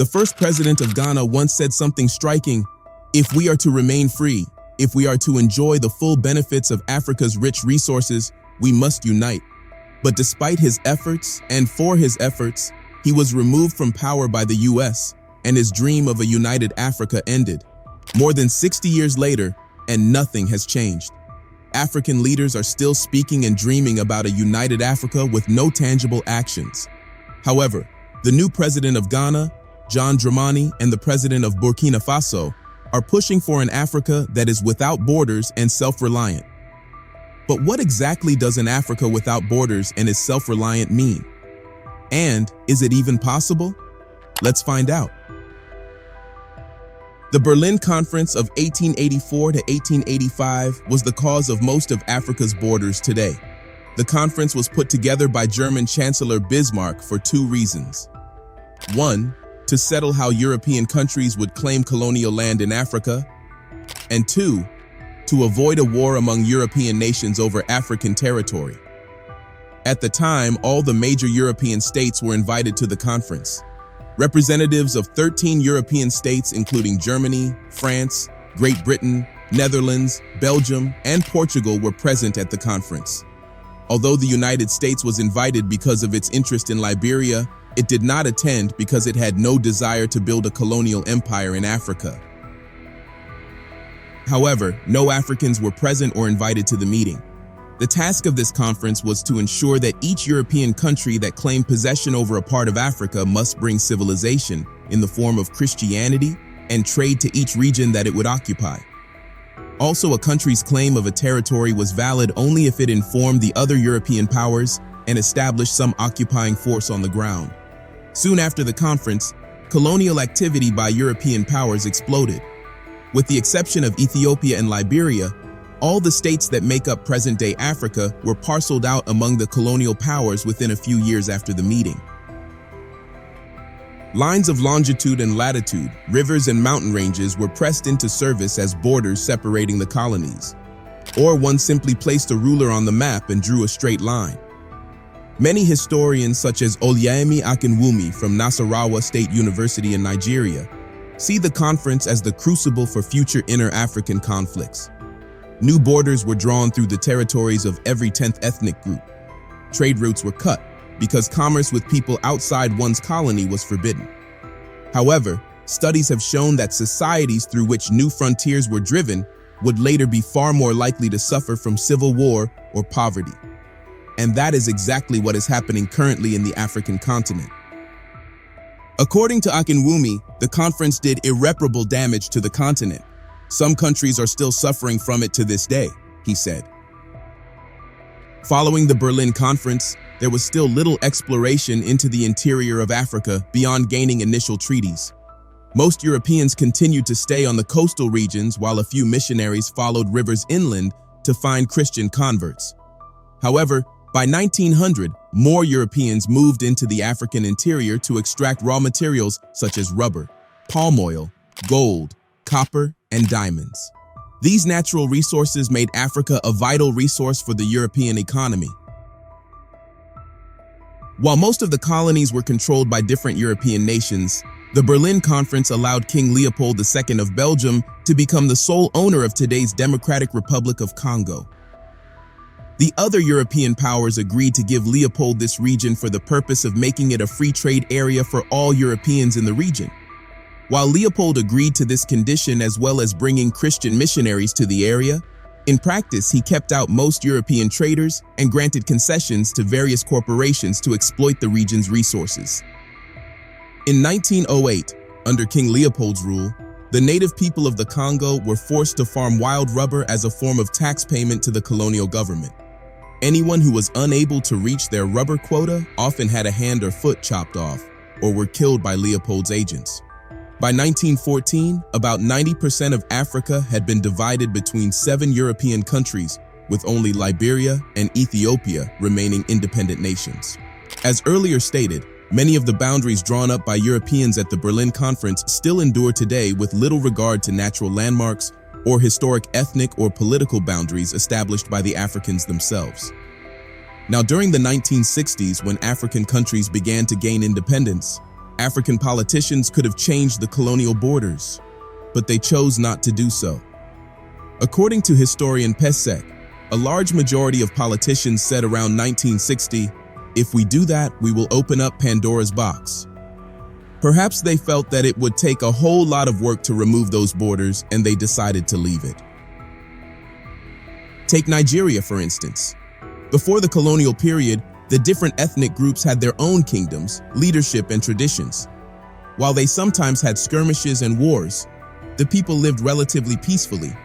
The first president of Ghana once said something striking: "If we are to remain free, if we are to enjoy the full benefits of Africa's rich resources, we must unite." But despite his efforts and for his efforts, he was removed from power by the US, and his dream of a united Africa ended. More than 60 years later, and nothing has changed. African leaders are still speaking and dreaming about a united Africa with no tangible actions. However, the new president of Ghana, John Dramani, and the president of Burkina Faso are pushing for an Africa that is without borders and self-reliant. But what exactly does an Africa without borders and is self-reliant mean? And is it even possible? Let's find out. The Berlin Conference of 1884 to 1885 was the cause of most of Africa's borders today. The conference was put together by German Chancellor Bismarck for two reasons. One, to settle how European countries would claim colonial land in Africa. And two, to avoid a war among European nations over African territory. At the time, all the major European states were invited to the conference. Representatives of 13 European states, including Germany, France, Great Britain, Netherlands, Belgium, and Portugal, were present at the conference. Although the United States was invited because of its interest in Liberia, it did not attend because it had no desire to build a colonial empire in Africa. However, no Africans were present or invited to the meeting. The task of this conference was to ensure that each European country that claimed possession over a part of Africa must bring civilization in the form of Christianity and trade to each region that it would occupy. Also, a country's claim of a territory was valid only if it informed the other European powers and established some occupying force on the ground. Soon after the conference, colonial activity by European powers exploded. With the exception of Ethiopia and Liberia, all the states that make up present-day Africa were parceled out among the colonial powers within a few years after the meeting. Lines of longitude and latitude, rivers and mountain ranges were pressed into service as borders separating the colonies. Or one simply placed a ruler on the map and drew a straight line. Many historians, such as Oluyemi Akinwumi from Nasarawa State University in Nigeria, see the conference as the crucible for future inter-African conflicts. New borders were drawn through the territories of every 10th ethnic group. Trade routes were cut because commerce with people outside one's colony was forbidden. However, studies have shown that societies through which new frontiers were driven would later be far more likely to suffer from civil war or poverty. And that is exactly what is happening currently in the African continent. According to Akinwumi, the conference did irreparable damage to the continent. Some countries are still suffering from it to this day, he said. Following the Berlin Conference, there was still little exploration into the interior of Africa beyond gaining initial treaties. Most Europeans continued to stay on the coastal regions while a few missionaries followed rivers inland to find Christian converts. However, by 1900, more Europeans moved into the African interior to extract raw materials such as rubber, palm oil, gold, copper, and diamonds. These natural resources made Africa a vital resource for the European economy. While most of the colonies were controlled by different European nations, the Berlin Conference allowed King Leopold II of Belgium to become the sole owner of today's Democratic Republic of Congo. The other European powers agreed to give Leopold this region for the purpose of making it a free trade area for all Europeans in the region. While Leopold agreed to this condition as well as bringing Christian missionaries to the area, in practice he kept out most European traders and granted concessions to various corporations to exploit the region's resources. In 1908, under King Leopold's rule, the native people of the Congo were forced to farm wild rubber as a form of tax payment to the colonial government. Anyone who was unable to reach their rubber quota often had a hand or foot chopped off or were killed by Leopold's agents. By 1914, about 90% of Africa had been divided between 7 European countries, with only Liberia and Ethiopia remaining independent nations. As earlier stated, many of the boundaries drawn up by Europeans at the Berlin Conference still endure today with little regard to natural landmarks or historic ethnic or political boundaries established by the Africans themselves. Now, during the 1960s, when African countries began to gain independence, African politicians could have changed the colonial borders, but they chose not to do so. According to historian Pesek, a large majority of politicians said around 1960, "If we do that, we will open up Pandora's box." Perhaps they felt that it would take a whole lot of work to remove those borders, and they decided to leave it. Take Nigeria, for instance. Before the colonial period, the different ethnic groups had their own kingdoms, leadership, and traditions. While they sometimes had skirmishes and wars, the people lived relatively peacefully.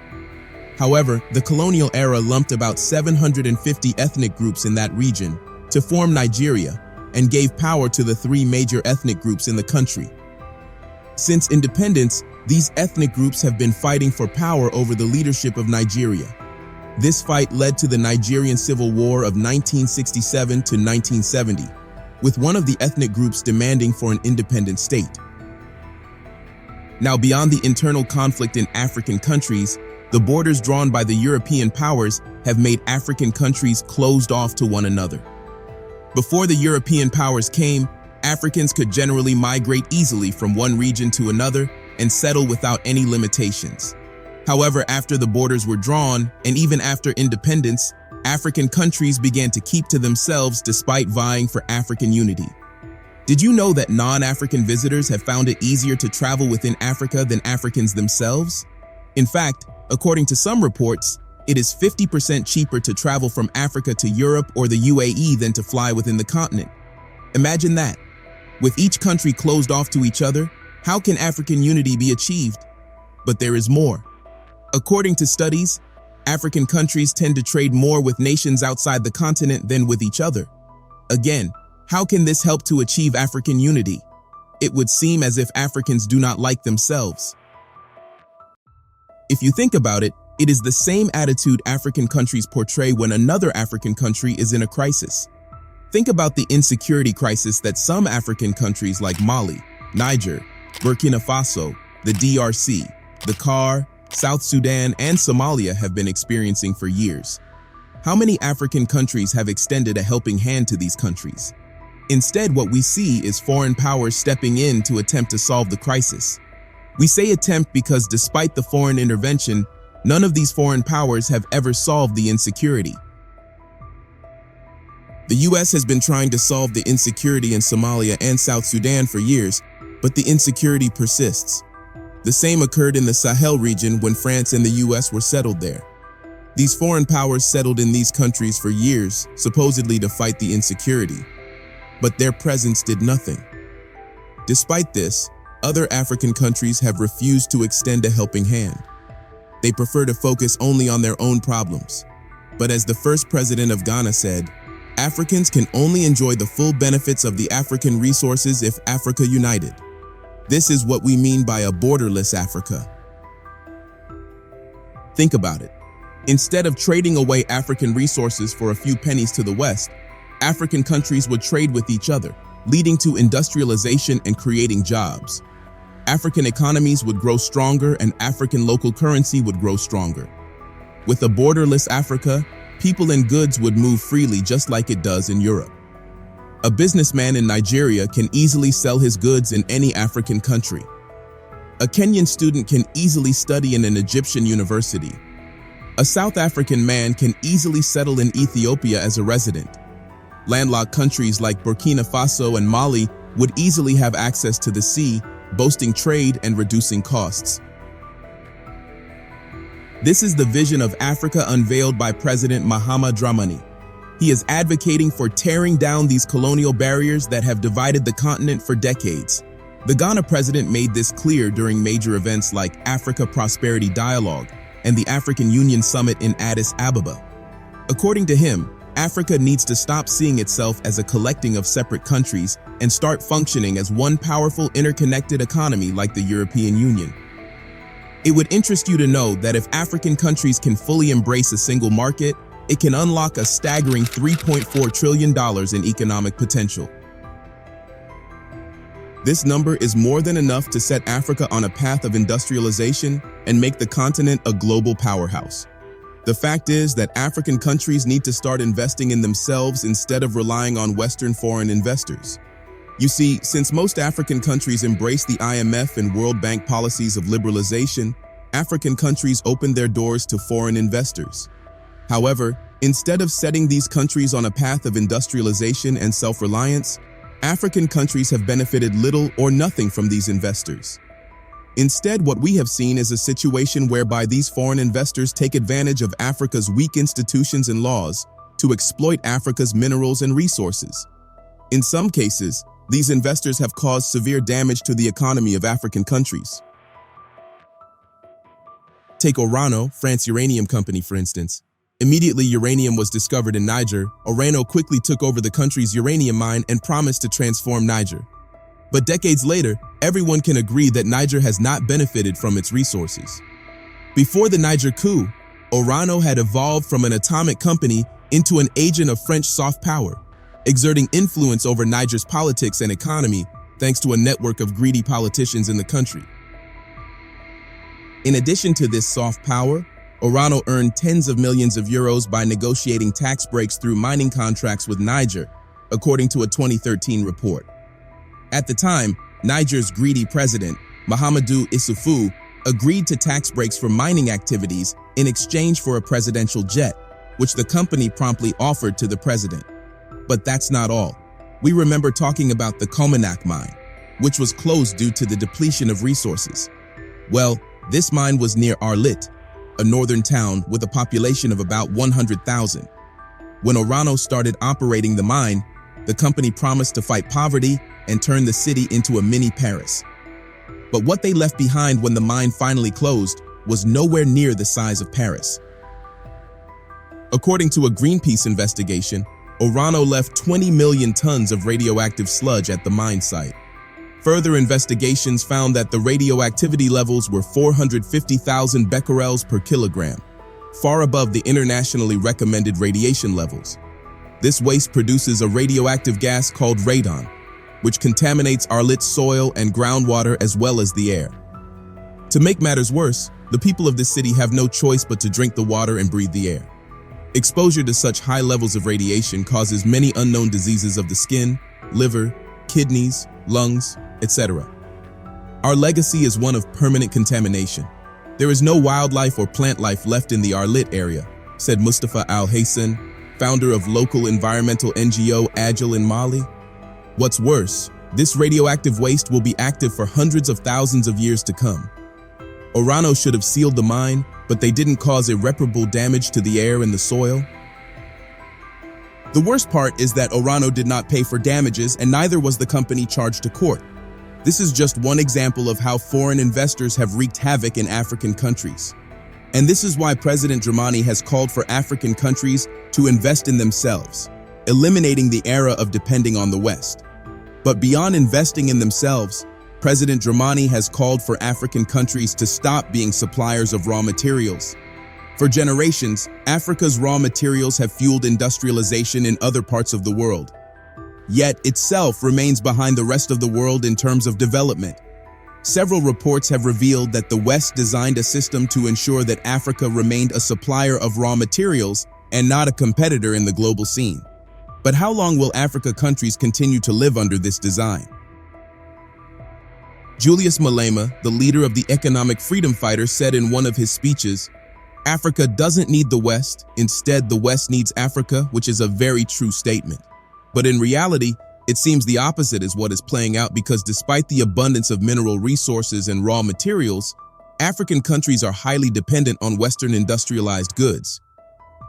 However, the colonial era lumped about 750 ethnic groups in that region to form Nigeria and gave power to the three major ethnic groups in the country. Since independence, these ethnic groups have been fighting for power over the leadership of Nigeria. This fight led to the Nigerian Civil War of 1967 to 1970, with one of the ethnic groups demanding for an independent state. Now, beyond the internal conflict in African countries, the borders drawn by the European powers have made African countries closed off to one another. Before the European powers came, Africans could generally migrate easily from one region to another and settle without any limitations. However, after the borders were drawn, and even after independence, African countries began to keep to themselves despite vying for African unity. Did you know that non-African visitors have found it easier to travel within Africa than Africans themselves? In fact, according to some reports, it is 50% cheaper to travel from Africa to Europe or the UAE than to fly within the continent. Imagine that. With each country closed off to each other, how can African unity be achieved? But there is more. According to studies, African countries tend to trade more with nations outside the continent than with each other. Again, how can this help to achieve African unity? It would seem as if Africans do not like themselves. If you think about it, it is the same attitude African countries portray when another African country is in a crisis. Think about the insecurity crisis that some African countries like Mali, Niger, Burkina Faso, the DRC, the CAR, South Sudan, and Somalia have been experiencing for years. How many African countries have extended a helping hand to these countries? Instead, what we see is foreign powers stepping in to attempt to solve the crisis. We say attempt because despite the foreign intervention, none of these foreign powers have ever solved the insecurity. The US has been trying to solve the insecurity in Somalia and South Sudan for years, but the insecurity persists. The same occurred in the Sahel region when France and the US were settled there. These foreign powers settled in these countries for years, supposedly to fight the insecurity, but their presence did nothing. Despite this, other African countries have refused to extend a helping hand. They prefer to focus only on their own problems. But as the first president of Ghana said, Africans can only enjoy the full benefits of the African resources if Africa united. This is what we mean by a borderless Africa. Think about it. Instead of trading away African resources for a few pennies to the West, African countries would trade with each other, leading to industrialization and creating jobs. African economies would grow stronger and African local currency would grow stronger. With a borderless Africa, people and goods would move freely just like it does in Europe. A businessman in Nigeria can easily sell his goods in any African country. A Kenyan student can easily study in an Egyptian university. A South African man can easily settle in Ethiopia as a resident. Landlocked countries like Burkina Faso and Mali would easily have access to the sea, boasting trade and reducing costs. This is the vision of Africa unveiled by President Mahama Dramani. He is advocating for tearing down these colonial barriers that have divided the continent for decades. The Ghana president made this clear during major events like Africa Prosperity Dialogue and the African Union Summit in Addis Ababa. According to him, Africa needs to stop seeing itself as a collecting of separate countries and start functioning as one powerful interconnected economy like the European Union. It would interest you to know that if African countries can fully embrace a single market, it can unlock a staggering $3.4 trillion in economic potential. This number is more than enough to set Africa on a path of industrialization and make the continent a global powerhouse. The fact is that African countries need to start investing in themselves instead of relying on Western foreign investors. You see, since most African countries embrace the IMF and World Bank policies of liberalization, African countries opened their doors to foreign investors. However, instead of setting these countries on a path of industrialization and self-reliance, African countries have benefited little or nothing from these investors. Instead, what we have seen is a situation whereby these foreign investors take advantage of Africa's weak institutions and laws to exploit Africa's minerals and resources. In some cases, these investors have caused severe damage to the economy of African countries. Take Orano, France's uranium company, for instance. Immediately uranium was discovered in Niger, Orano quickly took over the country's uranium mine and promised to transform Niger. But decades later, everyone can agree that Niger has not benefited from its resources. Before the Niger coup, Orano had evolved from an atomic company into an agent of French soft power, exerting influence over Niger's politics and economy thanks to a network of greedy politicians in the country. In addition to this soft power, Orano earned tens of millions of euros by negotiating tax breaks through mining contracts with Niger, according to a 2013 report. At the time, Niger's greedy president, Mahamadou Issoufou, agreed to tax breaks for mining activities in exchange for a presidential jet, which the company promptly offered to the president. But that's not all. We remember talking about the Colonial mine, which was closed due to the depletion of resources. Well, this mine was near Arlit, a northern town with a population of about 100,000. When Orano started operating the mine, the company promised to fight poverty and turn the city into a mini Paris. But what they left behind when the mine finally closed was nowhere near the size of Paris. According to a Greenpeace investigation, Orano left 20 million tons of radioactive sludge at the mine site. Further investigations found that the radioactivity levels were 450,000 becquerels per kilogram, far above the internationally recommended radiation levels. This waste produces a radioactive gas called radon, which contaminates Arlit's soil and groundwater as well as the air. To make matters worse, the people of this city have no choice but to drink the water and breathe the air. Exposure to such high levels of radiation causes many unknown diseases of the skin, liver, kidneys, lungs, etc. Our legacy is one of permanent contamination. There is no wildlife or plant life left in the Arlit area, said Mustafa Al-Hassan, founder of local environmental NGO Agile in Mali. What's worse, this radioactive waste will be active for hundreds of thousands of years to come. Orano should have sealed the mine, but they didn't cause irreparable damage to the air and the soil. The worst part is that Orano did not pay for damages and neither was the company charged to court. This is just one example of how foreign investors have wreaked havoc in African countries. And this is why President Dramani has called for African countries to invest in themselves, eliminating the era of depending on the West. But beyond investing in themselves, President Dramani has called for African countries to stop being suppliers of raw materials. For generations, Africa's raw materials have fueled industrialization in other parts of the world. Yet itself remains behind the rest of the world in terms of development. Several reports have revealed that the West designed a system to ensure that Africa remained a supplier of raw materials and not a competitor in the global scene. But how long will Africa countries continue to live under this design? Julius Malema, the leader of the economic freedom fighters, said in one of his speeches, "Africa doesn't need the West, instead the West needs Africa," which is a very true statement. But in reality, it seems the opposite is what is playing out because despite the abundance of mineral resources and raw materials, African countries are highly dependent on Western industrialized goods.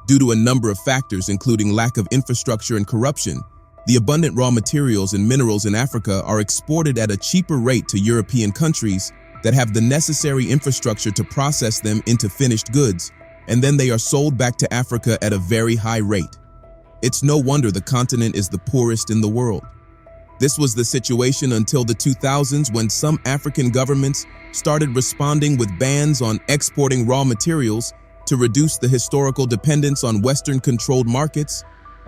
Due to a number of factors, including lack of infrastructure and corruption, the abundant raw materials and minerals in Africa are exported at a cheaper rate to European countries that have the necessary infrastructure to process them into finished goods, and then they are sold back to Africa at a very high rate. It's no wonder the continent is the poorest in the world. This was the situation until the 2000s when some African governments started responding with bans on exporting raw materials to reduce the historical dependence on Western-controlled markets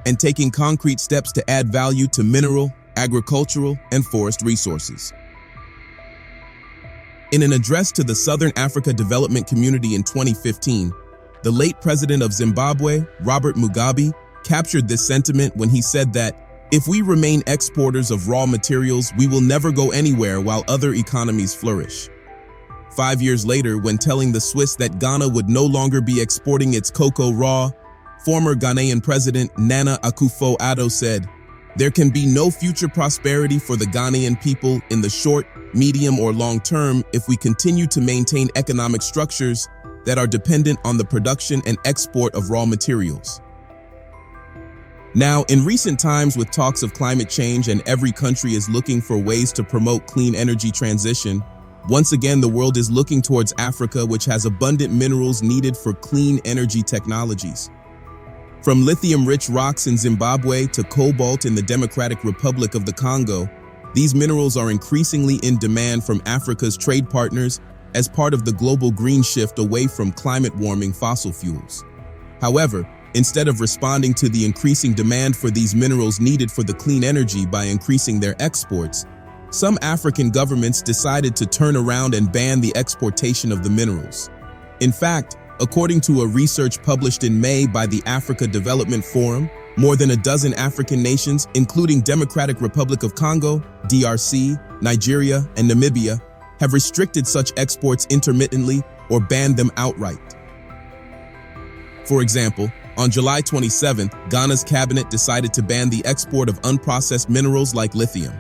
and taking concrete steps to add value to mineral, agricultural, and forest resources. In an address to the Southern Africa Development Community in 2015, the late president of Zimbabwe, Robert Mugabe, captured this sentiment when he said that If we remain exporters of raw materials, we will never go anywhere while other economies flourish. 5 years later, when telling the Swiss that Ghana would no longer be exporting its cocoa raw, former Ghanaian President Nana Akufo-Addo said, "There can be no future prosperity for the Ghanaian people in the short, medium, or long term if we continue to maintain economic structures that are dependent on the production and export of raw materials." Now, in recent times, with talks of climate change and every country is looking for ways to promote clean energy transition, once again the world is looking towards Africa, which has abundant minerals needed for clean energy technologies. From lithium-rich rocks in Zimbabwe to cobalt in the Democratic Republic of the Congo, these minerals are increasingly in demand from Africa's trade partners as part of the global green shift away from climate-warming fossil fuels. However, instead of responding to the increasing demand for these minerals needed for the clean energy by increasing their exports, some African governments decided to turn around and ban the exportation of the minerals. In fact, according to a research published in May by the Africa Development Forum, more than a dozen African nations, including Democratic Republic of Congo, DRC, Nigeria, and Namibia, have restricted such exports intermittently or banned them outright. For example, on July 27th, Ghana's cabinet decided to ban the export of unprocessed minerals like lithium.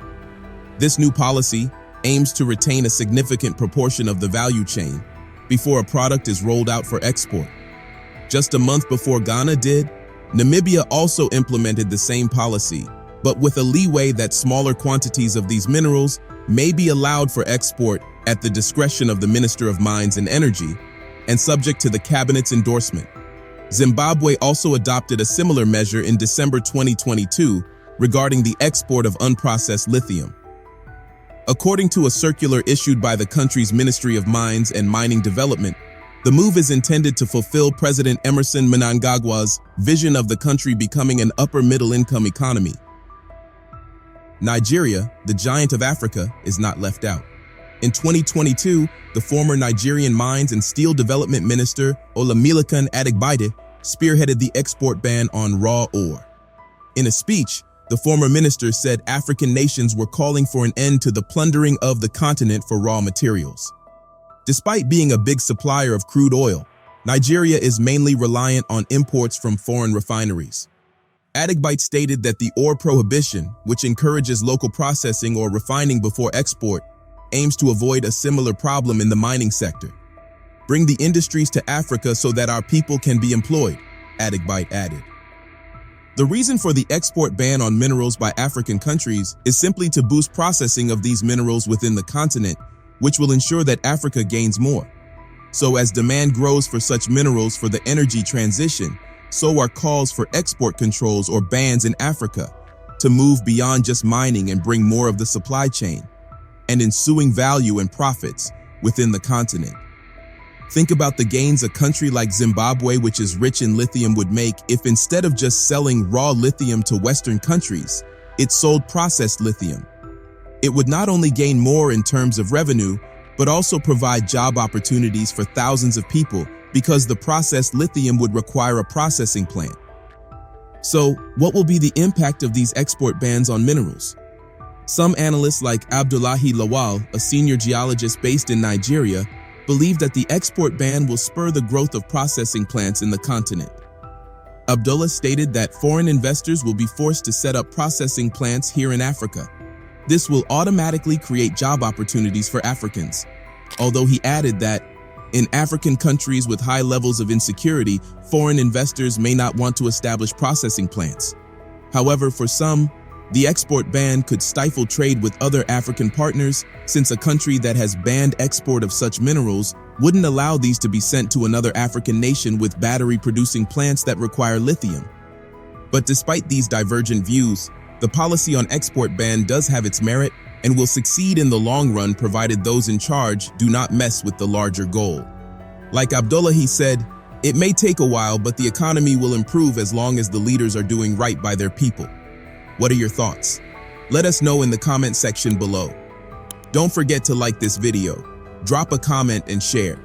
This new policy aims to retain a significant proportion of the value chain before a product is rolled out for export. Just a month before Ghana did, Namibia also implemented the same policy, but with a leeway that smaller quantities of these minerals may be allowed for export at the discretion of the Minister of Mines and Energy and subject to the cabinet's endorsement. Zimbabwe also adopted a similar measure in December 2022 regarding the export of unprocessed lithium. According to a circular issued by the country's Ministry of Mines and Mining Development, the move is intended to fulfill President Emerson Mnangagwa's vision of the country becoming an upper-middle-income economy. Nigeria, the giant of Africa, is not left out. In 2022, the former Nigerian Mines and Steel Development Minister Olamilekan Adigbite spearheaded the export ban on raw ore. In a speech, the former minister said African nations were calling for an end to the plundering of the continent for raw materials. Despite being a big supplier of crude oil, Nigeria is mainly reliant on imports from foreign refineries. Adigbite stated that the ore prohibition, which encourages local processing or refining before export, aims to avoid a similar problem in the mining sector. Bring the industries to Africa so that our people can be employed, Adigbite added. The reason for the export ban on minerals by African countries is simply to boost processing of these minerals within the continent, which will ensure that Africa gains more. So as demand grows for such minerals for the energy transition, so are calls for export controls or bans in Africa to move beyond just mining and bring more of the supply chain and ensuing value and profits within the continent. Think about the gains a country like Zimbabwe, which is rich in lithium, would make if instead of just selling raw lithium to Western countries, it sold processed lithium. It would not only gain more in terms of revenue, but also provide job opportunities for thousands of people because the processed lithium would require a processing plant. So, what will be the impact of these export bans on minerals? Some analysts like Abdullahi Lawal, a senior geologist based in Nigeria, believe that the export ban will spur the growth of processing plants in the continent. Abdullah stated that foreign investors will be forced to set up processing plants here in Africa. This will automatically create job opportunities for Africans, although he added that in African countries with high levels of insecurity, foreign investors may not want to establish processing plants. However, for some, the export ban could stifle trade with other African partners, since a country that has banned export of such minerals wouldn't allow these to be sent to another African nation with battery-producing plants that require lithium. But despite these divergent views, the policy on export ban does have its merit and will succeed in the long run provided those in charge do not mess with the larger goal. Like Abdullah, he said, "It may take a while, but the economy will improve as long as the leaders are doing right by their people." What are your thoughts? Let us know in the comment section below. Don't forget to like this video, drop a comment and share.